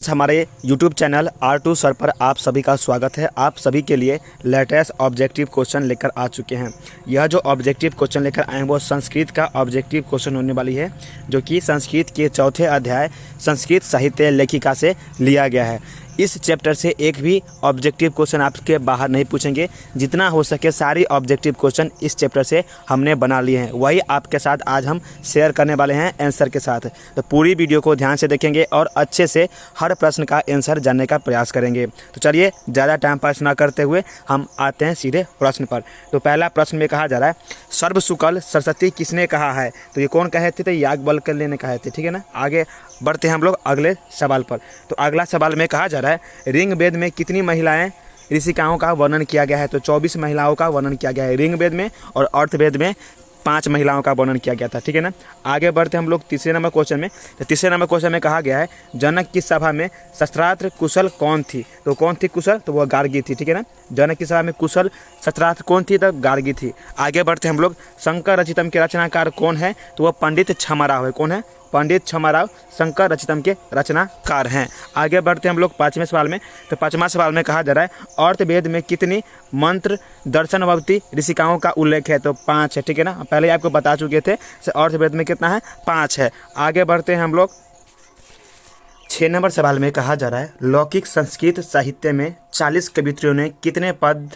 हमारे YouTube channel R2 sir पर आप सभी का स्वागत है। आप सभी के लिए लेटेस्ट ऑब्जेक्टिव क्वेश्चन लेकर आ चुके हैं। यह जो ऑब्जेक्टिव क्वेश्चन लेकर आए हैं वो संस्कृत का ऑब्जेक्टिव क्वेश्चन होने वाली है, जो कि संस्कृत के चौथे अध्याय संस्कृत साहित्य लेखिका से लिया गया है। इस चैप्टर से एक भी ऑब्जेक्टिव क्वेश्चन आपके बाहर नहीं पूछेंगे। जितना हो सके सारी ऑब्जेक्टिव क्वेश्चन इस चैप्टर से हमने बना लिए हैं, वही आपके साथ आज हम शेयर करने वाले हैं आंसर के साथ। तो पूरी वीडियो को ध्यान से देखेंगे और अच्छे से हर प्रश्न का आंसर जानने का प्रयास करेंगे। तो चलिए ज़्यादा टाइम पास ना करते हुए हम आते हैं सीधे प्रश्न पर। तो पहला प्रश्न में कहा जा रहा है, सर्वसुकल सरस्वती किसने कहा है? तो ये कौन कहे थे? तो याज्ञवल्क्य ने कहे थे। ठीक है ना। आगे बढ़ते हैं हम लोग अगले सवाल पर। तो अगला सवाल में कहा जा रहा है, ऋग वेद में कितनी महिलाएं ऋषिकाओं का वर्णन किया गया है? तो 24 महिलाओं का वर्णन किया गया है ऋग वेद में, और अर्थवेद में 5 महिलाओं का वर्णन किया गया था। ठीक है ना। आगे बढ़ते हम लोग तीसरे नंबर क्वेश्चन में। तो तीसरे नंबर क्वेश्चन में कहा गया है, जनक की सभा में शस्त्रास्त्र कुशल कौन थी? तो कौन थी कुशल? तो वह गार्गी थी। ठीक है ना। जनक की सभा में कुशल शस्त्रास्त्र कौन थी? तो गार्गी थी। आगे बढ़ते हम लोग, शंकर रचितम के रचनाकार कौन है? तो वह पंडित क्षमाराव है। कौन है? पंडित क्षमाराव शंकर रचितम के रचनाकार हैं। आगे बढ़ते हम लोग पाँचवें सवाल में। तो पाँचवा सवाल में कहा जा रहा है, अर्थवेद में कितनी मंत्र दर्शनवती ऋषिकाओं का उल्लेख है? तो 5 है। ठीक है ना। पहले ही आपको बता चुके थे अर्थवेद में कितना है? 5 है। आगे बढ़ते हैं हम लोग 6 नंबर सवाल में कहा जा रहा है, लौकिक संस्कृत साहित्य में 40 कवित्रियों ने कितने पद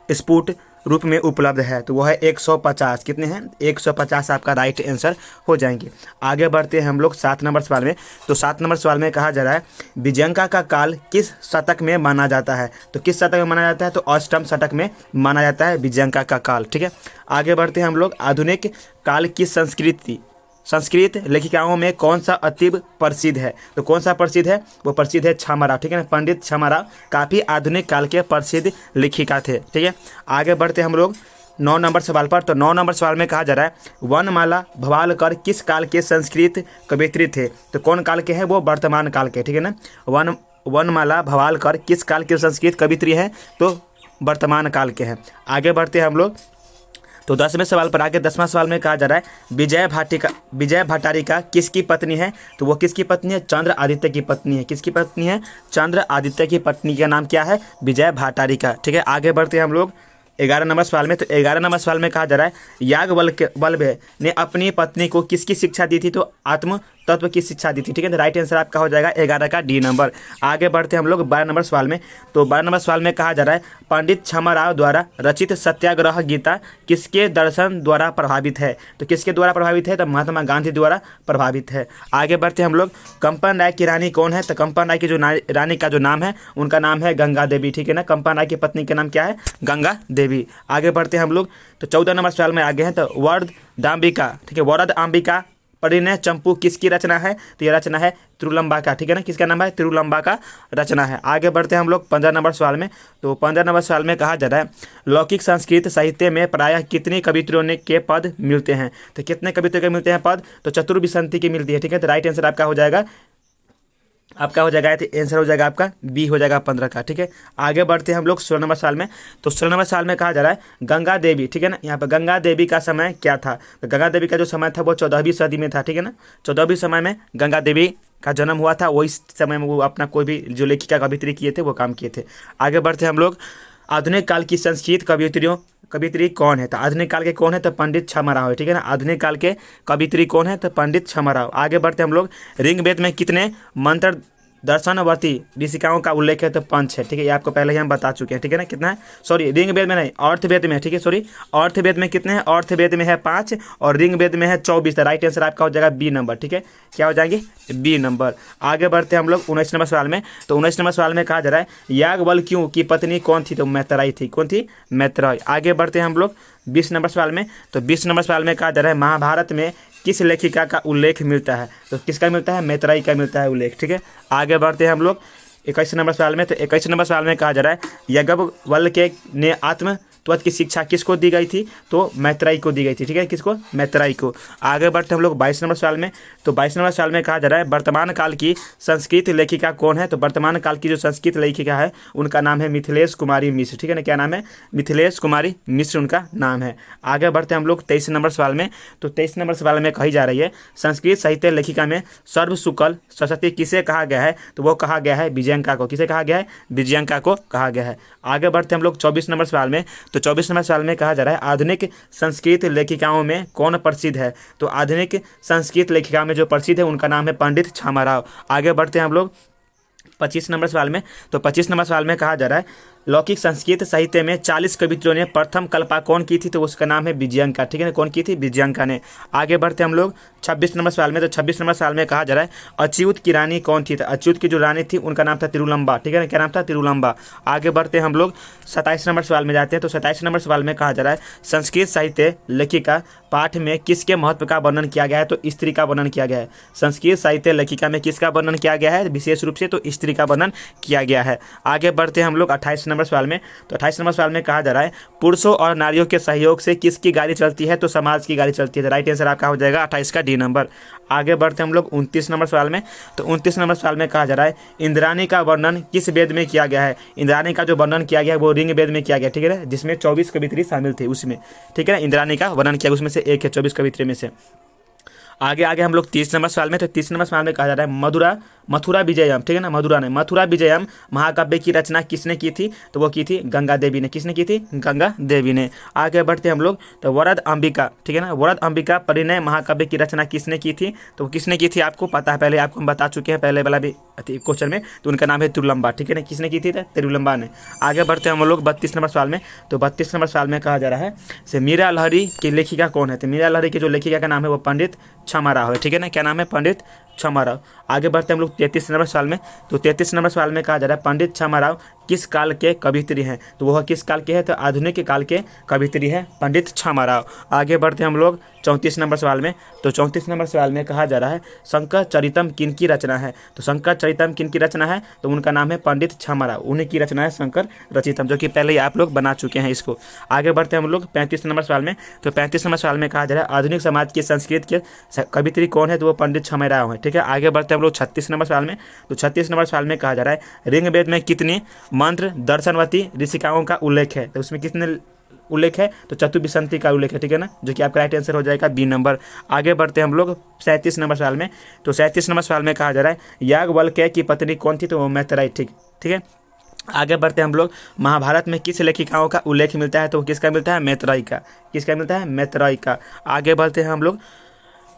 स्फुट रूप में उपलब्ध है? तो वह है 150। कितने हैं? 150 आपका राइट आंसर हो जाएंगे। आगे बढ़ते हैं हम लोग 7 नंबर सवाल में। तो 7 नंबर सवाल में कहा जा रहा है, विजयंका का काल किस शतक में माना जाता है? तो किस शतक में माना जाता है? तो अष्टम शतक में माना जाता है विजयंका का काल। ठीक है। आगे बढ़ते हैं हम लोग, आधुनिक काल की संस्कृत लेखिकाओं में कौन सा अति प्रसिद्ध है? तो कौन सा प्रसिद्ध है? वो प्रसिद्ध है क्षमाराव। ठीक है ना। पंडित क्षमाराव काफ़ी आधुनिक काल के प्रसिद्ध लेखिका थे। ठीक है। आगे बढ़ते हम लोग 9 नंबर सवाल पर। तो 9 नंबर सवाल में कहा जा रहा है, वनमाला भवालकर किस काल के संस्कृत कवयित्री थे? तो कौन काल के हैं? वो वर्तमान काल के। ठीक है ना। वनमाला भवालकर किस काल के संस्कृत कवयित्री हैं? तो वर्तमान काल के हैं। आगे बढ़ते हैं हम लोग, तो 10वें सवाल पर आगे 10वां सवाल में कहा जा रहा है, विजय भट्टारिका किसकी पत्नी है? तो वो किसकी पत्नी है? चंद्र आदित्य की पत्नी है। किसकी पत्नी है? चंद्र आदित्य की पत्नी का नाम क्या है? विजय भट्टारिका। ठीक है। आगे बढ़ते हैं हम लोग 11 नंबर सवाल में। तो 11 नंबर सवाल में कहा जा रहा है, याज्ञवल्क्य ने अपनी पत्नी को किसकी शिक्षा दी थी? तो आत्म तत्व की शिक्षा दी थी। ठीक है। तो राइट आंसर आपका हो जाएगा 11 का डी नंबर। आगे बढ़ते हैं हम लोग 12 नंबर सवाल में। तो 12 नंबर सवाल में कहा जा रहा है, पंडित क्षमाराव द्वारा रचित सत्याग्रह गीता किसके दर्शन द्वारा प्रभावित है? तो किसके द्वारा प्रभावित है? तो महात्मा गांधी द्वारा प्रभावित है। आगे बढ़ते हैं हम लोग, कंपन राय की रानी कौन है? तो कंपन राय की जो रानी का जो नाम है, उनका नाम है गंगा देवी। ठीक है ना। कंपन राय की पत्नी का नाम क्या है? गंगा देवी। आगे बढ़ते हैं हम लोग, तो 14 नंबर सवाल में आगे हैं, तो वरदाम्बिका। ठीक है। वरदाम्बिका परिणय चंपू किसकी रचना है? तो यह रचना है तिरुलंबा का। ठीक है ना। किसका नाम है? तिरुलंबा का रचना है। आगे बढ़ते हैं हम लोग 15 नंबर सवाल में। तो 15 नंबर सवाल में कहा जा रहा है, लौकिक संस्कृत साहित्य में प्रायः कितनी कवित्रियों ने के पद मिलते हैं? तो कितने कवित्रियों के मिलते हैं पद? तो चतुर्विंशति की मिलती है। ठीक है। तो राइट आंसर आपका हो जाएगा आंसर हो जाएगा आपका बी हो जाएगा 15 का। ठीक है। आगे बढ़ते हैं हम लोग 16 नंबर साल में। तो 16 नंबर साल में कहा जा रहा है, गंगा देवी। ठीक है ना। यहाँ पर गंगा देवी का समय क्या था? तो गंगा देवी का जो समय था वो 14वीं सदी में था। ठीक है ना। 14वीं समय में गंगा देवी का जन्म हुआ था। वही समय में वो अपना कोई भी जो लेखिका कवित्री किए थे वो काम किए थे। आगे बढ़ते हैं हम लोग, आधुनिक काल की संस्कृत कवित्री कौन है? तो आधुनिक काल के कौन है? तो पंडित क्षमाराव है। ठीक है ना। आधुनिक काल के कवित्री कौन है? तो पंडित क्षमाराव। आगे बढ़ते हम लोग, ऋग्वेद में कितने मंत्र दर्शनवती ऋषिकाओं का उल्लेख है? तो 5 है। ठीक है। ये आपको पहले ही हम बता चुके हैं। ठीक है ना। कितना है? सॉरी, ऋग्वेद में नहीं, अर्थवेद में है। ठीक है। सॉरी, अर्थवेद में कितने हैं? अर्थवेद में है 5 और ऋग्वेद में है 24। तो राइट आंसर आपका हो जाएगा बी नंबर। ठीक है। क्या हो जाएंगे? B number. आगे बढ़ते हैं हम लोग 19 नंबर सवाल में। तो 19 नंबर सवाल में कहा जा रहा है, याज्ञवल्क्यों की पत्नी कौन थी? तो मैत्रेयी थी। कौन थी? मैत्रेयी। आगे बढ़ते हैं हम लोग 20 नंबर सवाल में। तो 20 नंबर सवाल में कहा जा रहा है, महाभारत में किस लेखिका का उल्लेख मिलता है? तो किसका मिलता है? मैत्रेयी का मिलता है उल्लेख। ठीक है। आगे बढ़ते हैं हम लोग 21 नंबर सवाल में। तो 21 नंबर सवाल में कहा जा रहा है, याज्ञवल्क्य ने आत्म त्वचा की शिक्षा किसको दी गई थी? तो मैत्रेयी को दी गई थी, ठीक है, किसको? मैत्रेयी को। आगे बढ़ते हम लोग 22 नंबर सवाल में। तो 22 नंबर सवाल में कहा जा रहा है वर्तमान काल की संस्कृत लेखिका कौन है? तो वर्तमान काल की जो संस्कृत लेखिका है उनका नाम है मिथिलेश कुमारी मिश्र, ठीक है ना, क्या नाम है? मिथिलेश कुमारी मिश्र उनका नाम है। आगे बढ़ते हम लोग 23 नंबर सवाल में। तो 23 नंबर सवाल में कही जा रही है संस्कृत साहित्य लेखिका में सर्वसुकल सरस्वती किसे कहा गया है? तो वो कहा गया है विजयंका को। किसे कहा गया है? विजयंका को कहा गया है। आगे बढ़ते हम लोग 24 नंबर सवाल में। तो 24 नंबर सवाल में कहा जा रहा है आधुनिक संस्कृत लेखिकाओं में कौन प्रसिद्ध है? तो आधुनिक संस्कृत लेखिका में जो प्रसिद्ध है उनका नाम है पंडित छामाराव। आगे बढ़ते हैं हम लोग 25 नंबर सवाल में। तो 25 नंबर सवाल में कहा जा रहा है लौकिक संस्कृत साहित्य में 40 कवित्रियों ने प्रथम कल्पना कौन की थी? तो उसका नाम है विजयंका, ठीक है ना, कौन की थी? विजयंका ने। आगे बढ़ते हम लोग 26 नंबर सवाल में। तो 26 नंबर सवाल में कहा जा रहा है अच्युत की रानी कौन थी? तो अच्युत की जो रानी थी उनका नाम था तिरुलंबा, ठीक है ना, क्या नाम था? तिरुलंबा। आगे बढ़ते हम लोग 27 नंबर सवाल में जाते हैं। तो 27 नंबर सवाल में कहा जा रहा है संस्कृत साहित्य लेखिका पाठ में किसके महत्व का वर्णन किया गया है? तो स्त्री का वर्णन किया गया है। संस्कृत साहित्य लेखिका में किसका वर्णन किया गया है? विशेष रूप से तो स्त्री का वर्णन किया गया है। आगे बढ़ते हम लोग 28 नंबर सवाल में। तो 28 नंबर सवाल में कहा जा रहा है पुरुषों और नारियों के सहयोग से किसकी गाड़ी चलती है? तो समाज की गाड़ी चलती है। तो राइट आंसर आपका हो जाएगा 28 का डी नंबर। आगे बढ़ते हम लोग 29 नंबर सवाल में। तो 29 नंबर सवाल में कहा जा रहा है इंद्राणी का वर्णन किस वेद में किया गया है? इंद्राणी का जो वर्णन किया गया है वो ऋग वेद में किया गया, ठीक है ना, जिसमें 24 कवित्री शामिल थे उसमें, ठीक है ना, इंद्राणी का वर्णन किया उसमें से एक है 24 कवित्री में से। आगे हम लोग 30 नंबर सवाल में। तो 30 नंबर सवाल में कहा जा रहा है मथुरा विजयम, ठीक है ना, मथुरा विजयम महाकाव्य की रचना किसने की थी? तो वो की थी गंगा देवी ने। किसने की थी? गंगा देवी ने। आगे बढ़ते हम लोग। तो वरद अंबिका, ठीक है ना, वरद अंबिका परिणय महाकाव्य की रचना किसने की थी? तो वो किसने की थी आपको पता है, पहले आपको हम बता चुके हैं पहले वाला भी क्वेश्चन में। तो उनका नाम है तिरुलंबा, ठीक है ना, किसने की थी? तिरुलंबा ने। आगे बढ़ते हम लोग 32 नंबर सवाल में। तो 32 नंबर सवाल में कहा जा रहा है से मीरा लहरी की लेखिका कौन है? तो मीरा लहरी की जो लेखिका का नाम है वो पंडित छमाराव है, ठीक है ना, क्या नाम है? पंडित छमाराव। आगे बढ़ते हम लोग 33 नंबर सवाल में। तो 33 नंबर सवाल में कहा जा रहा है पंडित छमाराव किस काल के कवित्री हैं? तो वह किस काल के हैं? तो आधुनिक काल के कवित्री है पंडित छमाराव। आगे बढ़ते हम लोग 34 नंबर सवाल में। तो 34 नंबर सवाल में कहा जा रहा है शंकर चरितम किन की रचना है? तो शंकर चरितम किन की रचना है? तो उनका नाम है पंडित छमाराव, उन्हीं की रचना है शंकर रचितम, जो कि पहले ही आप लोग बना चुके हैं इसको। आगे बढ़ते हम लोग 35 नंबर सवाल में। तो 35 नंबर सवाल में कहा जा रहा है आधुनिक समाज की संस्कृत के कवित्री कौन है? तो वो पंडित छमाराव है, ठीक है। आगे बढ़ते हम लोग 36 नंबर सवाल में। तो 36 नंबर सवाल में कहा जा रहा है ऋग्वेद में कितनी मंत्र दर्शनवती ऋषिकाओं का उल्लेख है? तो उसमें कितने उल्लेख है? तो चतुर्विंशति का उल्लेख है, ठीक है ना, जो कि आपका राइट आंसर हो जाएगा बी नंबर। आगे बढ़ते हम लोग 37 नंबर सवाल में। तो 37 नंबर सवाल में कहा जा रहा है याज्ञवल्क्य की पत्नी कौन थी? तो वो मैत्रेयी, ठीक है। आगे बढ़ते हम लोग महाभारत में किस लेखिकाओं का उल्लेख मिलता है? तो किसका मिलता है? मैत्रेयी का। किसका मिलता है? मैत्रेयी का। आगे बढ़ते हैं हम लोग।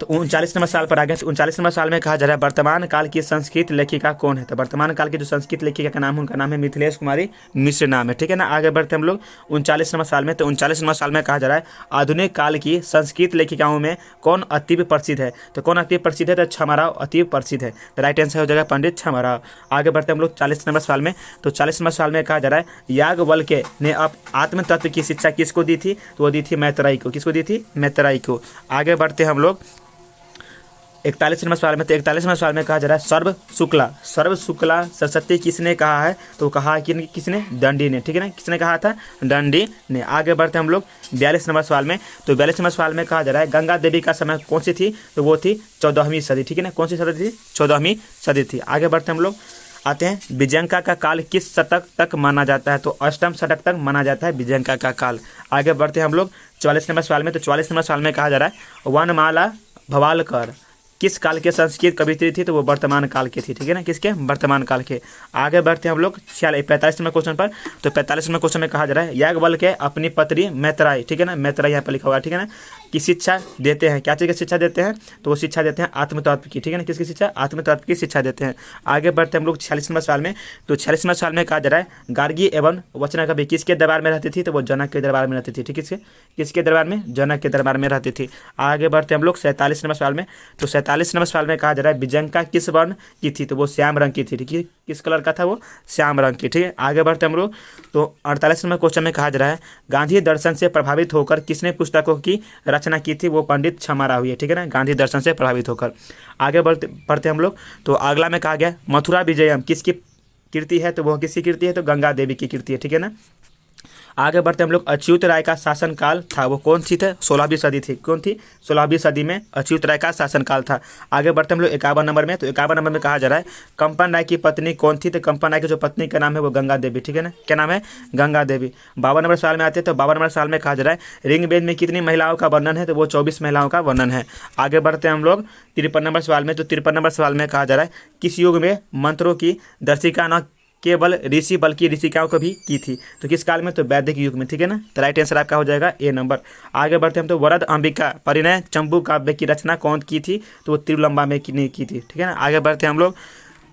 तो 39 नंबर साल पर आ गया। 39 नंबर साल में कहा जा रहा है वर्तमान काल की संस्कृत लेखिका कौन है? तो वर्तमान काल की जो संस्कृत लेखिका का नाम है उनका नाम है मिथिलेश कुमारी मिश्र नाम है, ठीक है ना। आगे बढ़ते हम लोग 39 नंबर साल में। तो 39 नंबर साल में कहा जा रहा है आधुनिक काल की संस्कृत लेखिकाओं में कौन अतीव प्रसिद्ध है? तो कौन अतीव प्रसिद्ध है? तो छमाराव अतीव प्रसिद्ध है। तो राइट आंसर हो जाएगा पंडित छमाराव। आगे बढ़ते हम लोग 40 नंबर साल में। तो 40 नंबर साल में कहा जा रहा है याज्ञवल्क्य ने अब आत्म तत्व की शिक्षा किसको दी थी? तो वो दी थी मैत्रेयी को। किसको दी थी? मैत्रेयी को। आगे बढ़ते हम लोग 41 नंबर सवाल में। तो 41 नंबर सवाल में कहा जा रहा है सर्व शुक्ला सरस्वती किसने कहा है? तो कहा कि किसने? दंडी ने, ठीक है ना, किसने कहा था? दंडी ने। आगे बढ़ते हम लोग 42 नंबर सवाल में। तो 42 नंबर सवाल में कहा जा रहा है गंगा देवी का समय कौन सी थी? तो वो थी 14वीं सदी, ठीक है ना, कौन सी सदी थी? 14वीं सदी थी। आगे बढ़ते हम लोग आते हैं विजयंका का काल किस शतक तक माना जाता है? तो अष्टम शतक तक माना जाता है विजयंका का काल। आगे बढ़ते हैं हम लोग 44 नंबर सवाल में। तो 44 नंबर सवाल में कहा जा रहा है वनमाला भवालकर किस काल के संस्कृत कवित्री थी? तो वो वर्तमान काल की थी, ठीक है ना, किसके? वर्तमान काल के। आगे बढ़ते हैं हम लोग 45 नंबर क्वेश्चन पर। तो 45 नंबर क्वेश्चन में कहा जा रहा है याज्ञवल्क्य अपनी पत्नी मैत्रेयी, ठीक है ना, मैत्रेयी यहाँ पर लिखा हुआ, ठीक है ना, की शिक्षा देते हैं। क्या चीज़ की शिक्षा देते हैं? तो वो शिक्षा देते हैं आत्मतत्व की, ठीक है ना, किसकी शिक्षा? आत्मतत्व की शिक्षा देते हैं। आगे बढ़ते हम लोग 46 नंबर सवाल में। तो 46 नंबर सवाल में कहा जा रहा है गार्गी एवं वचना कवि किसके दरबार में रहती थी? तो वो जनक के दरबार में रहती थी, ठीक है, किसके दरबार में? जनक के दरबार में रहती थी। आगे बढ़ते हम लोग 47 नंबर सवाल में। तो 47 नंबर सवाल में कहा जा रहा है विजयंका किस वर्ण की थी? तो वो श्याम रंग की थी, ठीक है, किस कलर का था? वो श्याम रंग की, ठीक है। आगे बढ़ते हम लोग। तो 48 नंबर क्वेश्चन में कहा जा रहा है गांधी दर्शन से प्रभावित होकर किसने पुस्तकों की रचना की थी? वो पंडित छमाराव है, ठीक है ना, गांधी दर्शन से प्रभावित होकर। आगे बढ़ते हम लोग। तो अगला में कहा गया मथुरा विजयम किसकी कीर्ति है? तो वह किसकी कीर्ति है? तो गंगा देवी की कीर्ति है, ठीक है ना। आगे बढ़ते हम लोग। अच्युत राय का शासनकाल था वो कौन सी थे? 16वीं सदी थी। कौन थी? 16वीं सदी में अच्युत राय का शासनकाल था। आगे बढ़ते हम लोग 51 नंबर में। तो 51 नंबर में कहा जा रहा है कंपन राय की पत्नी कौन थी? तो कंपन राय की जो पत्नी का नाम है वो गंगा देवी, ठीक है ना, क्या नाम है? गंगा देवी। 52 नंबर सवाल में आते हैं। तो 52 नंबर सवाल में कहा जा रहा है ऋग्वेद में कितनी महिलाओं का वर्णन है? तो वो 24 महिलाओं का वर्णन है। आगे बढ़ते हैं हम लोग 53 नंबर सवाल में। तो 53 नंबर सवाल में कहा जा रहा है किस युग में मंत्रों की दर्शिका न केवल ऋषि बल्कि ऋषिकाओं को भी की थी? तो किस काल में? तो वैदिक युग में, ठीक है ना। तो राइट आंसर आपका हो जाएगा ए नंबर। आगे बढ़ते हम। तो वरद अंबिका परिणय चंबू काव्य की रचना कौन की थी? तो वो तिरुलंबा में की थी, ठीक है ना। आगे बढ़ते हम लोग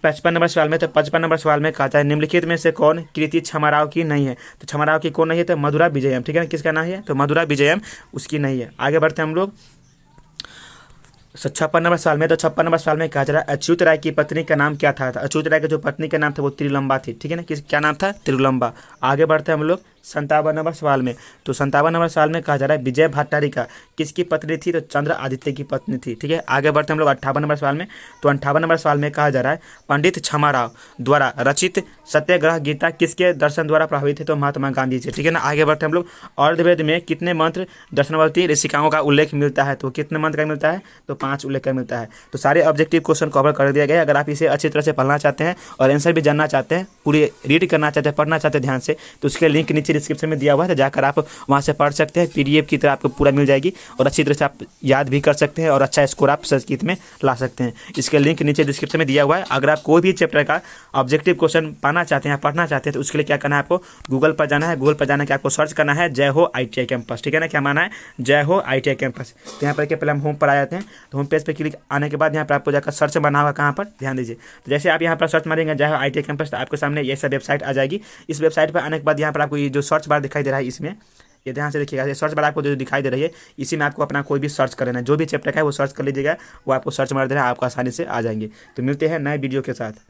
55 नंबर सवाल में। तो 55 नंबर सवाल में कहा है निम्नलिखित में से कौन कृति क्षमाराव की नहीं है? तो क्षमाराव की कौन नहीं है? तो मधुरा विजयम, ठीक है ना। किसका नहीं है? तो मधुरा विजयम उसकी नहीं है। आगे बढ़ते हम लोग 56 नंबर सवाल में। तो 56 नंबर सवाल में कहा जा रहा है अच्युत राय की पत्नी का नाम क्या था? अच्युत राय की जो पत्नी का नाम था वो तिरुलंबा थी, ठीक है ना। किस क्या नाम था? तिरुलंबा। आगे बढ़ते हैं हम लोग 57 नंबर सवाल में। तो 57 नंबर सवाल में कहा जा रहा है विजय भट्टारिका किसकी पत्नी थी? तो चंद्र आदित्य की पत्नी थी, ठीक है। आगे बढ़ते हम लोग 58 नंबर सवाल में। तो 58 नंबर सवाल में कहा जा रहा है पंडित क्षमाराव द्वारा रचित सत्याग्रह गीता किसके दर्शन द्वारा प्रभावित है? तो महात्मा गांधी से, ठीक है ना। आगे बढ़ते हम लोग अर्धवेद में कितने मंत्र दर्शनवर्ती ऋषिकाओं का उल्लेख मिलता है? तो कितने मंत्र का मिलता है? तो 5 उल्लेख का मिलता है। तो सारे ऑब्जेक्टिव क्वेश्चन कवर कर दिया गया है। अगर आप इसे अच्छी तरह से पढ़ना चाहते हैं और आंसर भी जानना चाहते हैं, पूरी रीड करना चाहते हैं, पढ़ना चाहते हैं ध्यान से, तो उसके लिंक नीचे डिस्क्रिप्शन में दिया हुआ है। तो जाकर आप वहाँ से पढ़ सकते हैं। पीडीएफ की तरह आपको पूरा मिल जाएगी और अच्छी तरह से आप याद भी कर सकते हैं और अच्छा स्कोर आप संस्कृत में ला सकते हैं। इसके लिंक नीचे डिस्क्रिप्शन में दिया हुआ है। अगर आप कोई भी चैप्टर का ऑब्जेक्टिव क्वेश्चन पाना चाहते हैं, पढ़ना चाहते हैं, तो उसके लिए क्या करना है? आपको गूगल पर जाना है। गूगल पर जाने के आपको सर्च करना है जय हो ITI कैंपस, ठीक है ना। क्या माना है? जय हो ITI कैंपस। तो यहाँ पर क्या पहले हम होम पर आ जाते हैं। तो होम पेज पर क्लिक आने के बाद यहाँ पर आपको जाकर सर्च बना होगा, कहाँ पर? ध्यान दीजिए। तो जैसे आप यहाँ पर सर्च मारेंगे जय हो ITI कैंपस, तो आपके सामने ये सब वेबसाइट आ जाएगी। इस वेबसाइट पर आने के बाद यहाँ पर आपको ये जो सर्च बार दिखाई दे रहा है, इसमें ये ध्यान से देखिएगा। ये सर्च बार आपको जो दिखाई दे रही है, इसी में आपको अपना कोई भी सर्च कर लेना है। जो भी चैप्टर का है वो सर्च कर लीजिएगा, वो आपको सर्च मार दे रहा है, आपको आसानी से आ जाएंगे। तो मिलते हैं नए वीडियो के साथ।